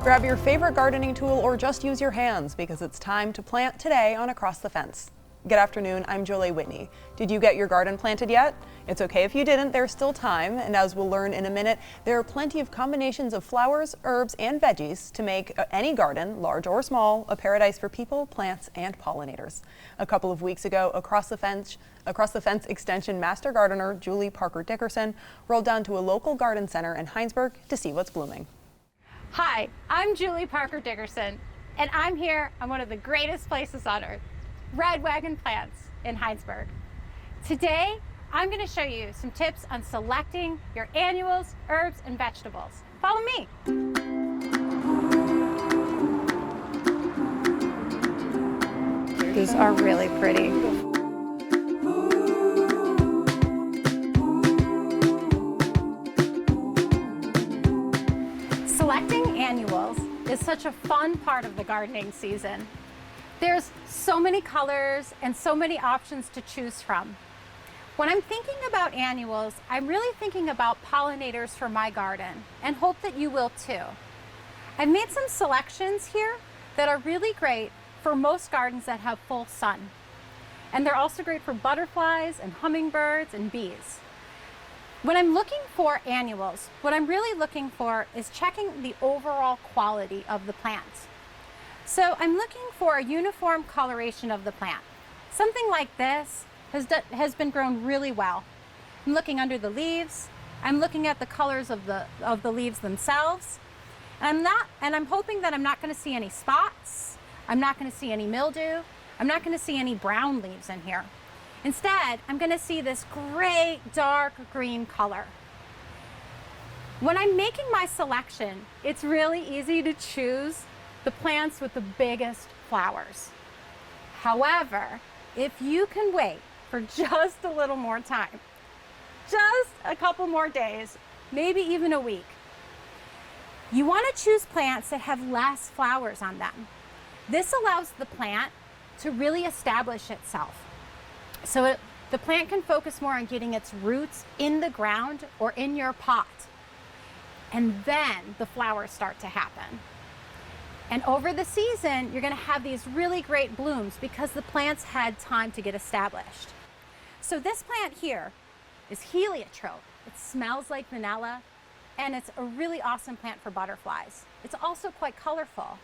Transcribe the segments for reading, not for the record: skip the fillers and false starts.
Grab your favorite gardening tool or just use your hands because it's time to plant today on Across the Fence. Good afternoon, I'm Joleil Whitney. Did you get your garden planted yet? It's okay if you didn't, there's still time, and as we'll learn in a minute, there are plenty of combinations of flowers, herbs, and veggies to make any garden, large or small, a paradise for people, plants, and pollinators. A couple of weeks ago, Across the Fence Extension Master Gardener Julie Parker-Dickerson rolled down to a local garden center in Hinesburg to see what's blooming. Hi, I'm Julie Parker-Dickerson, and I'm here on one of the greatest places on earth, Red Wagon Plants in Hinesburg. Today, I'm going to show you some tips on selecting your annuals, herbs, and vegetables. Follow me. These are really pretty. Selecting annuals is such a fun part of the gardening season. There's so many colors and so many options to choose from. When I'm thinking about annuals, I'm really thinking about pollinators for my garden and hope that you will too. I've made some selections here that are really great for most gardens that have full sun. And they're also great for butterflies and hummingbirds and bees. When I'm looking for annuals, what I'm really looking for is checking the overall quality of the plants. So I'm looking for a uniform coloration of the plant. Something like this has been grown really well. I'm looking under the leaves. I'm looking at the colors of the leaves themselves. And I'm hoping that I'm not going to see any spots. I'm not going to see any mildew. I'm not going to see any brown leaves in here. Instead, I'm going to see this great dark green color. When I'm making my selection, it's really easy to choose the plants with the biggest flowers. However, if you can wait for just a little more time, just a couple more days, maybe even a week, you want to choose plants that have less flowers on them. This allows the plant to really establish itself. So the plant can focus more on getting its roots in the ground or in your pot. And then the flowers start to happen. And over the season, you're going to have these really great blooms because the plants had time to get established. So this plant here is heliotrope. It smells like vanilla, and it's a really awesome plant for butterflies. It's also quite colorful.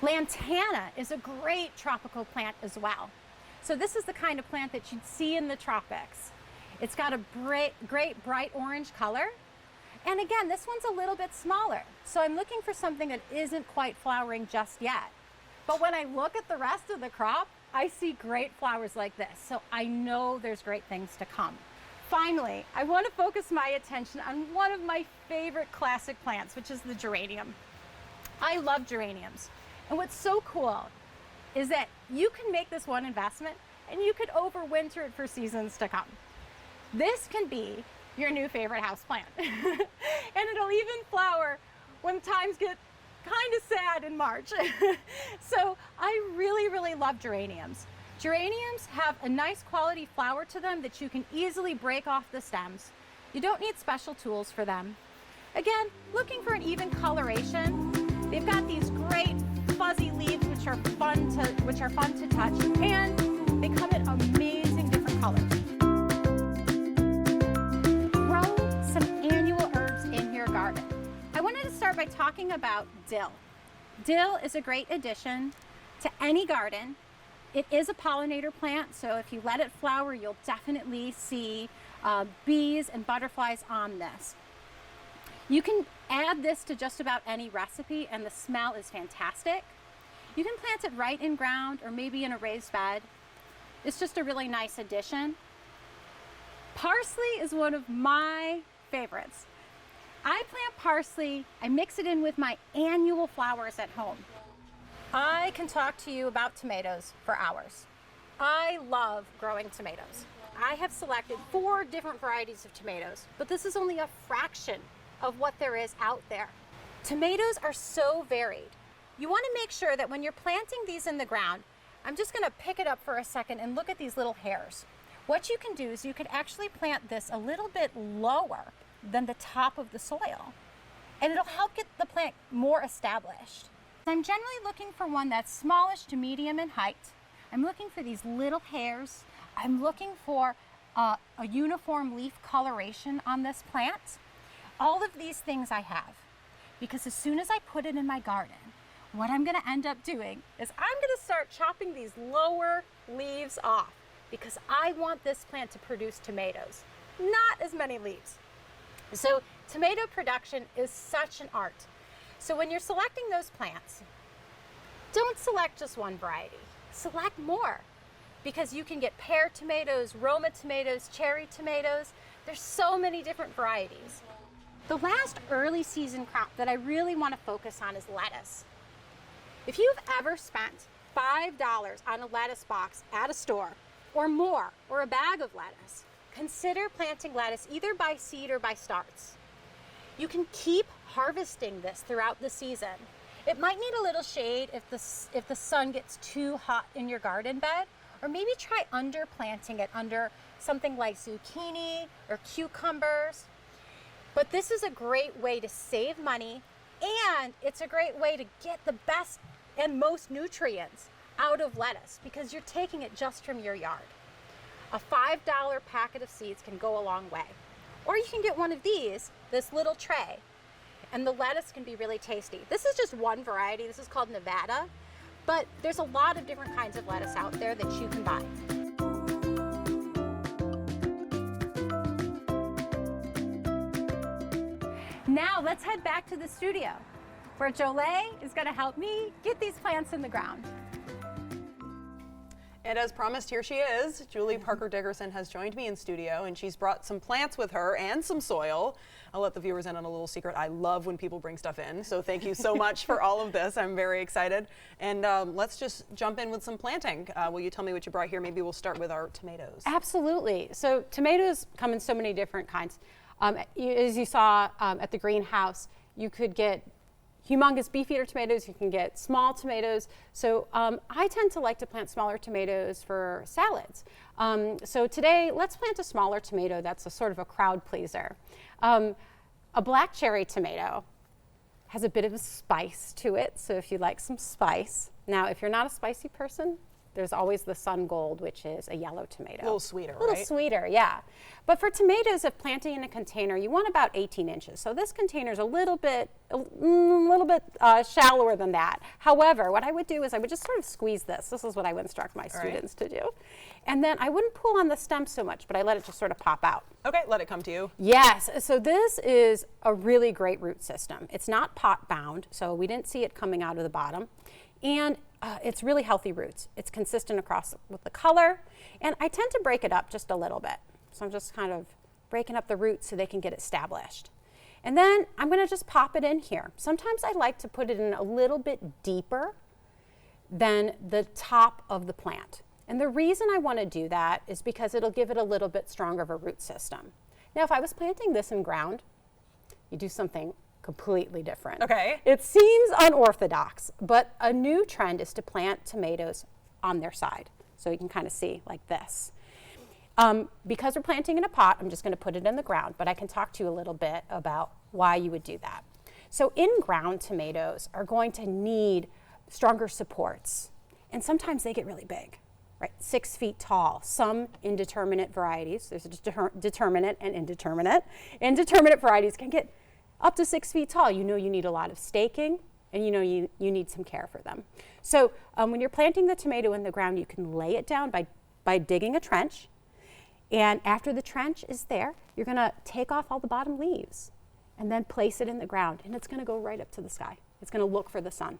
Lantana is a great tropical plant as well. So this is the kind of plant that you'd see in the tropics. It's got a great bright orange color. And again, this one's a little bit smaller. So I'm looking for something that isn't quite flowering just yet. But when I look at the rest of the crop, I see great flowers like this. So I know there's great things to come. Finally, I want to focus my attention on one of my favorite classic plants, which is the geranium. I love geraniums. And what's so cool is that you can make this one investment and you could overwinter it for seasons to come. This can be your new favorite houseplant. And it'll even flower when times get kind of sad in March. So I really love geraniums. Geraniums have a nice quality flower to them that you can easily break off the stems. You don't need special tools for them. Again, looking for an even coloration. They've got these great fuzzy leaves which are fun to touch, and they come in amazing different colors. Grow some annual herbs in your garden. I wanted to start by talking about dill. Dill is a great addition to any garden. It is a pollinator plant, so if you let it flower, you'll definitely see bees and butterflies on this. You can add this to just about any recipe and the smell is fantastic. You can plant it right in ground or maybe in a raised bed. It's just a really nice addition. Parsley is one of my favorites. I plant parsley, I mix it in with my annual flowers at home. I can talk to you about tomatoes for hours. I love growing tomatoes. I have selected 4 different varieties of tomatoes, but this is only a fraction of what there is out there. Tomatoes are so varied. You want to make sure that when you're planting these in the ground, I'm just going to pick it up for a second and look at these little hairs. What you can do is you can actually plant this a little bit lower than the top of the soil. and it'll help get the plant more established. I'm generally looking for one that's smallish to medium in height. I'm looking for these little hairs. I'm looking for a uniform leaf coloration on this plant. All of these things I have, because as soon as I put it in my garden, what I'm gonna end up doing is I'm gonna start chopping these lower leaves off, because I want this plant to produce tomatoes, not as many leaves. So tomato production is such an art. So when you're selecting those plants, don't select just one variety, select more, because you can get pear tomatoes, Roma tomatoes, cherry tomatoes. There's so many different varieties. The last early season crop that I really want to focus on is lettuce. If you've ever spent $5 on a lettuce box at a store or more, or a bag of lettuce, consider planting lettuce either by seed or by starts. You can keep harvesting this throughout the season. It might need a little shade if the sun gets too hot in your garden bed, or maybe try underplanting it under something like zucchini or cucumbers. But this is a great way to save money, and it's a great way to get the best and most nutrients out of lettuce, because you're taking it just from your yard. A $5 packet of seeds can go a long way. Or you can get one of these, this little tray, and the lettuce can be really tasty. This is just one variety. This is called Nevada, but there's a lot of different kinds of lettuce out there that you can buy. Now let's head back to the studio, where Joleil is going to help me get these plants in the ground. And as promised, here she is. Julie Parker-Dickerson has joined me in studio, and she's brought some plants with her and some soil. I'll let the viewers in on a little secret. I love when people bring stuff in, so thank you so much for all of this. I'm very excited. And let's just jump in with some planting. Will you tell me what you brought here? Maybe we'll start with our tomatoes. Absolutely. So tomatoes come in so many different kinds. As you saw at the greenhouse, you could get humongous beefeater tomatoes, you can get small tomatoes. So I tend to like to plant smaller tomatoes for salads. So today, let's plant a smaller tomato that's a sort of a crowd pleaser. A black cherry tomato has a bit of a spice to it, so if you like some spice. Now, if you're not a spicy person, there's always the sun gold, which is a yellow tomato. A little sweeter, right? A little sweeter, yeah. But for tomatoes, if planting in a container, you want about 18 inches. So this container is a little bit shallower than that. However, what I would do is I would just sort of squeeze this. This is what I would instruct my students to do. And then I wouldn't pull on the stem so much, but I let it just sort of pop out. Okay, let it come to you. Yes, so this is a really great root system. It's not pot bound, so we didn't see it coming out of the bottom. And it's really healthy roots. It's consistent across with the color, and I tend to break it up just a little bit. So I'm just kind of breaking up the roots so they can get established. And then I'm gonna just pop it in here. Sometimes I like to put it in a little bit deeper than the top of the plant. And the reason I wanna do that is because it'll give it a little bit stronger of a root system. Now, if I was planting this in ground, you do something completely different. Okay. It seems unorthodox, but a new trend is to plant tomatoes on their side. So you can kind of see like this. Because we're planting in a pot, I'm just going to put it in the ground, but I can talk to you a little bit about why you would do that. So in-ground tomatoes are going to need stronger supports, and sometimes they get really big, right? 6 feet tall. Some indeterminate varieties, there's a determinate and indeterminate. Indeterminate varieties can get up to 6 feet tall. You know you need a lot of staking, and you know you need some care for them. So when you're planting the tomato in the ground, you can lay it down by digging a trench. And after the trench is there, you're gonna take off all the bottom leaves and then place it in the ground, and it's gonna go right up to the sky. It's gonna look for the sun.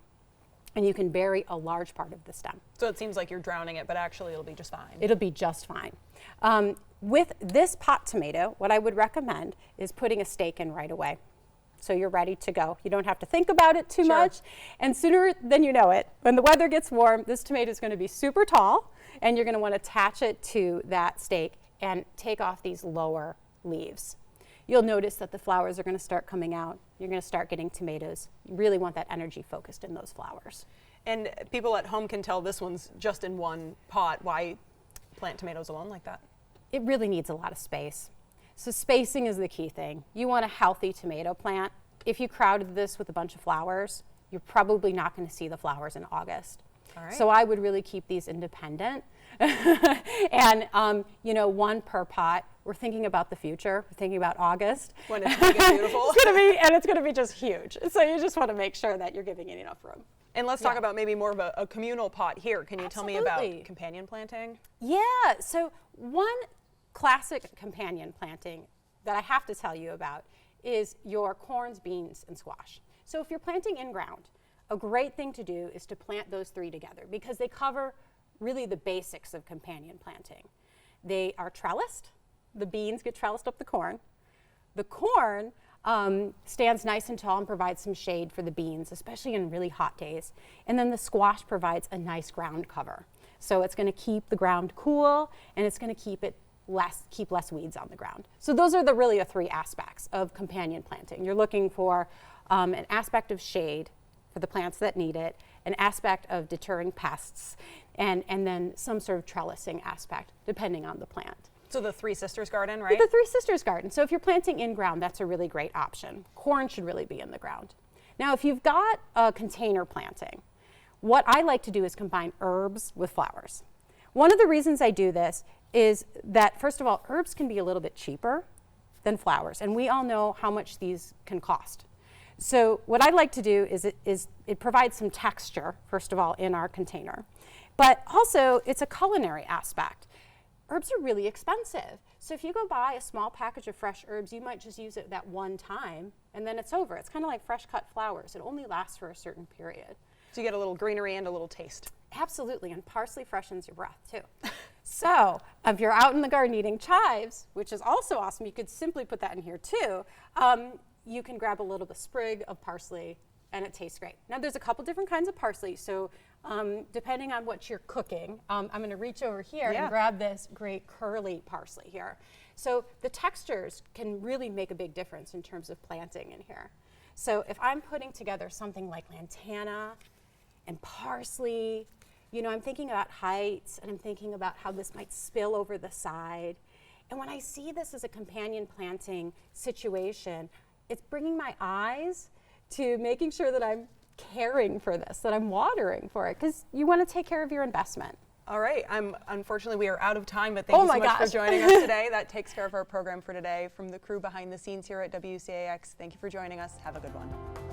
And you can bury a large part of the stem. So it seems like you're drowning it, but actually it'll be just fine. It'll be just fine. With this pot tomato, what I would recommend is putting a stake in right away. So you're ready to go. You don't have to think about it too much. And sooner than you know it, when the weather gets warm, this tomato is going to be super tall, and you're going to want to attach it to that stake and take off these lower leaves. You'll notice that the flowers are going to start coming out. You're going to start getting tomatoes. You really want that energy focused in those flowers. And people at home can tell this one's just in one pot. Why plant tomatoes alone like that? It really needs a lot of space. So spacing is the key thing. You want a healthy tomato plant. if you crowded this with a bunch of flowers, you're probably not going to see the flowers in August. All right. So I would really keep these independent. And, you know, one per pot. We're thinking about the future. We're thinking about August. When it's going to get beautiful. It's going to be just huge. So you just want to make sure that you're giving it enough room. And let's talk about maybe more of a communal pot here. Can you tell me about companion planting? Yeah, so one classic companion planting that I have to tell you about is your corns, beans, and squash. So if you're planting in ground, a great thing to do is to plant those three together because they cover really the basics of companion planting. They are trellised. The beans get trellised up the corn. The corn stands nice and tall and provides some shade for the beans, especially in really hot days. And then the squash provides a nice ground cover. So it's going to keep the ground cool, and it's going to keep less weeds on the ground. So those are really the three aspects of companion planting. You're looking for an aspect of shade for the plants that need it, an aspect of deterring pests, and then some sort of trellising aspect, depending on the plant. So the Three Sisters garden, right? The Three Sisters garden. So if you're planting in ground, that's a really great option. Corn should really be in the ground. Now, if you've got a container planting, what I like to do is combine herbs with flowers. One of the reasons I do this is that, first of all, herbs can be a little bit cheaper than flowers, and we all know how much these can cost. So what I like to do is it provides some texture, first of all, in our container. But also, it's a culinary aspect. Herbs are really expensive. So if you go buy a small package of fresh herbs, you might just use it that one time, and then it's over. It's kind of like fresh cut flowers. It only lasts for a certain period. So you get a little greenery and a little taste. Absolutely, and parsley freshens your breath too. So if you're out in the garden eating chives, which is also awesome, you could simply put that in here too. You can grab a little bit sprig of parsley, and it tastes great. Now there's a couple different kinds of parsley, so depending on what you're cooking, I'm going to reach over here and grab this great curly parsley here. So the textures can really make a big difference in terms of planting in here. So if I'm putting together something like lantana and parsley, you know, I'm thinking about heights, and I'm thinking about how this might spill over the side. And when I see this as a companion planting situation, it's bringing my eyes to making sure that I'm caring for this, that I'm watering for it, because you want to take care of your investment. All right, unfortunately we are out of time, but thank you so much for joining us today. That takes care of our program for today. From the crew behind the scenes here at WCAX, thank you for joining us. Have a good one.